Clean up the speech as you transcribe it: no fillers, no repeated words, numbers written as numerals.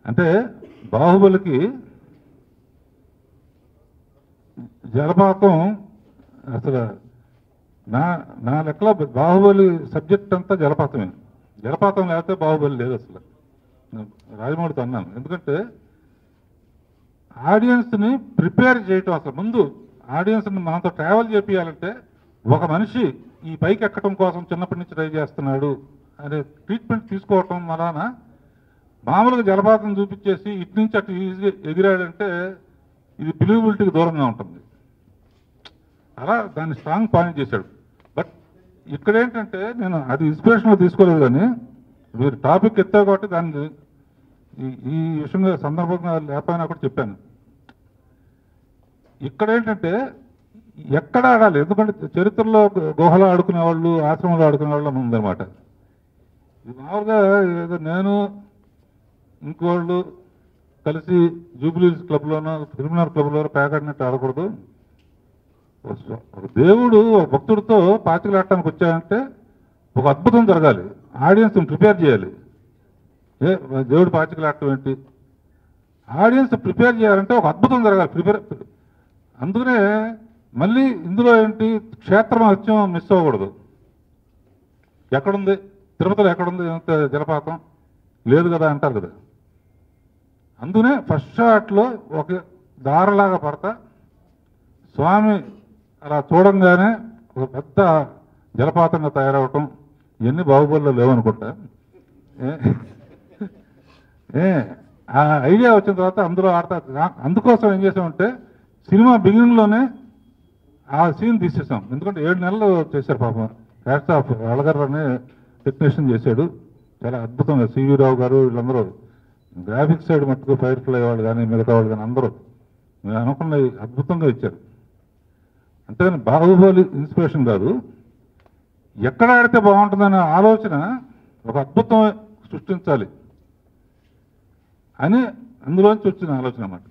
అంటే బాహుబలికి జలపాతం అసలు నా లెక్కలో బాహుబలి సబ్జెక్ట్ అంతా జలపాతమే. జలపాతం లేకపోతే బాహుబలి లేదు అసలు. రాజమౌళితో అన్నాను. ఎందుకంటే ఆడియన్స్ని ప్రిపేర్ చేయటం, అసలు ముందు ఆడియన్స్ని మనతో ట్రావెల్ చేపియాలంటే ఒక మనిషి ఈ పైకి ఎక్కడం కోసం చిన్నప్పటి నుంచి ట్రై చేస్తున్నాడు అనే ట్రీట్మెంట్ తీసుకోవటం వలన మామూలుగా జలపాతం చూపించేసి ఇటు నుంచి అటు ఈజీగా ఎగిరాడంటే ఇది బిలీవబిలిటీకి దూరంగా ఉంటుంది. అలా దాన్ని స్ట్రాంగ్ పాయింట్ చేశాడు. బట్ ఇక్కడ ఏంటంటే నేను అది ఇన్స్పిరేషన్లో తీసుకోలేదు, కానీ మీరు టాపిక్ ఎత్తావు కాబట్టి దాన్ని ఈ విషయంగా సందర్భంగా లేకపోయినా కూడా చెప్పాను. ఇక్కడ ఏంటంటే ఎక్కడ ఆడాలి, ఎందుకంటే చరిత్రలో గుహలో ఆడుకునే వాళ్ళు, ఆశ్రమంలో ఆడుకునే వాళ్ళు ఉందన్నమాట. ఇది మామూలుగా ఏదో నేను ఇంకోళ్ళు కలిసి జూబ్లీహిల్స్ క్లబ్లోనో ఫిల్మినర్ క్లబ్లోనో పేకాడినట్టు ఆడకూడదు. ఒక దేవుడు ఒక భక్తుడితో పాచికలాడటానికి వచ్చాడంటే ఒక అద్భుతం జరగాలి, ఆడియన్స్ని ప్రిపేర్ చేయాలి. దేవుడు పాచికలాడటం ఏంటి, ఆడియన్స్ ప్రిపేర్ చేయాలంటే ఒక అద్భుతం జరగాలి. అందుకనే మళ్ళీ ఇందులో ఏంటి, క్షేత్ర మహత్యం మిస్ అవ్వకూడదు. ఎక్కడుంది తిరుపతిలో, ఎక్కడుంది జలపాతం లేదు కదా అంటారు కదా. అందుకనే ఫస్ట్ షాట్లో ఒక దారలాగా పడతా స్వామి అలా చూడంగానే ఒక పెద్ద జలపాతంగా తయారవటం, ఇవన్నీ బాహుబలిలో లేవనుకుంటా. ఆ ఐడియా వచ్చిన తర్వాత అందులో ఆడతా. అందుకోసం ఏం చేసామంటే సినిమా బిగినింగ్లోనే ఆ సీన్ తీసేసాం. ఎందుకంటే 7 నెలలు చేశారు పాపం. హ్యాట్స్ ఆఫ్ అళగర్ అనే టెక్నీషియన్ చేశాడు చాలా అద్భుతంగా. సివి రావు గారు వీళ్ళందరూ గ్రాఫిక్స్ సైడ్ మట్టుకు ఫైర్ ఫ్లై వాళ్ళు కానీ మిగతా వాళ్ళు కానీ అందరూ మేము అనుకున్న అద్భుతంగా ఇచ్చారు. అంతేగాని బాహుబలి ఇన్స్పిరేషన్ కాదు, ఎక్కడ ఆడితే బాగుంటుందనే ఆలోచన, ఒక అద్భుతం సృష్టించాలి అని అందులోంచి వచ్చిన ఆలోచన అన్నమాట.